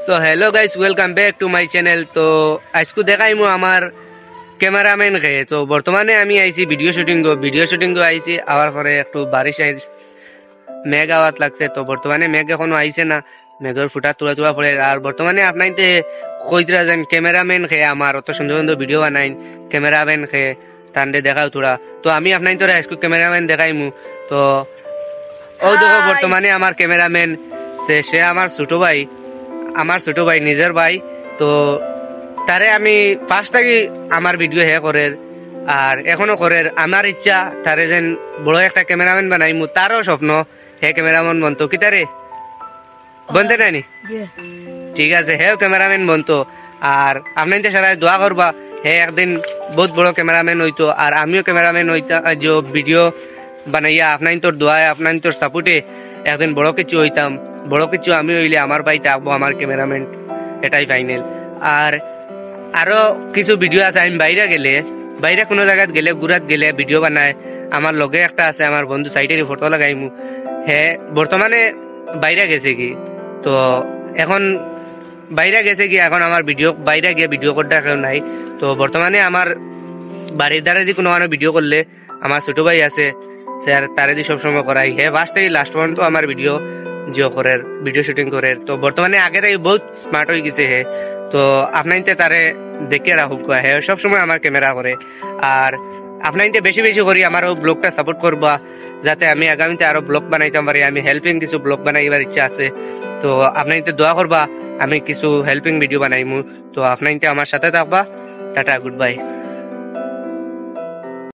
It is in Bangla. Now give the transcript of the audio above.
So hello guys, welcome back to my channel. তো আজকে দেখাইমু আমার ক্যামেরাম্যান কে। তো বর্তমানে আমি আইছি ভিডিও শুটিং আইছি, আওয়ার পরে একটু বারিশ মেঘ আওয়াত লাগছে। তো বর্তমানে মেঘ এখনো আইছে না, মেঘের ফুটা তুলা তুলা পড়ে। আর বর্তমানে আপনাইতে কইতরা যান ক্যামেরাম্যান খে আমার অত সুন্দর সুন্দর ভিডিও বানাইন, ক্যামেরাম্যান খে তান্ডে দেখাও তোরা। তো আমি আপনাই তোরা আজকে ক্যামেরাম্যান দেখাইমু। তো ও দেখো বর্তমানে আমার ক্যামেরাম্যান, সে আমার ছোট ভাই নিজের ভাই। তো তারে আমি ফার্স্ট থাকি আমার ভিডিও হে করের আর এখনো করের। আমার ইচ্ছা তারে যেন বড় একটা ক্যামেরাম্যান বানাইমু, তারও স্বপ্ন হে ক্যামেরাম্যান বনতো। কি তারে বনতে নাইনি? ঠিক আছে, হেও ক্যামেরাম্যান বনতো। আর আপনি সারাই দোয়া করবা হে একদিন বহুত বড় ক্যামেরাম্যান হইতো, আর আমিও ক্যামেরাম্যান হইতাম। যে ভিডিও বানাইয়া আপনার তোর দোয়ায় আপনার তোর সাপোর্টে একদিন বড় কিছু হইতাম। বড় কিছু আমি হইলে আমার ভাই থাকবো আমার ক্যামেরাম্যান, এটাই ফাইনাল। আর আরো কিছু ভিডিও আছে, আমি বাইরে কোনো জায়গায় গেলে ঘুরাত গেলে ভিডিও বানায়। আমার লগে একটা আছে আমার বন্ধু, সাইডের ফটো লাগাইমু। হে বর্তমানে বাইরে গেছে কি, তো এখন বাইরে গেছে কি, এখন আমার বাইরে গিয়ে ভিডিও করতে কেউ নাই। তো বর্তমানে আমার বাড়ির দ্বারা যদি কোনো ভিডিও করলে আমার ছোট ভাই আছে, তারে দিয়ে সবসময় করাই। হে ফার্স্ট থেকে লাস্ট পর্যন্ত আমার ভিডিও শুটিং করে। তো বর্তমানে আগে থেকে বহুত স্মার্ট হয়ে গেছে হে। তো আপনাইতে তারে দেখে রাখুক, হে সবসময় আমার ক্যামেরা করে। আর আপনাইতে বেশি বেশি করি আমারও ব্লগটা সাপোর্ট করবা, যাতে আমি আগামীতে আরো ব্লগ বানাইতাম পারি। আমি হেল্পিং কিছু ব্লগ বানাইবার ইচ্ছা আছে। তো আপনাইতে দোয়া করবা আমি কিছু হেল্পিং ভিডিও বানাইমু। তো আপনাইতে আমার সাথে থাকবা। Tata, good bye.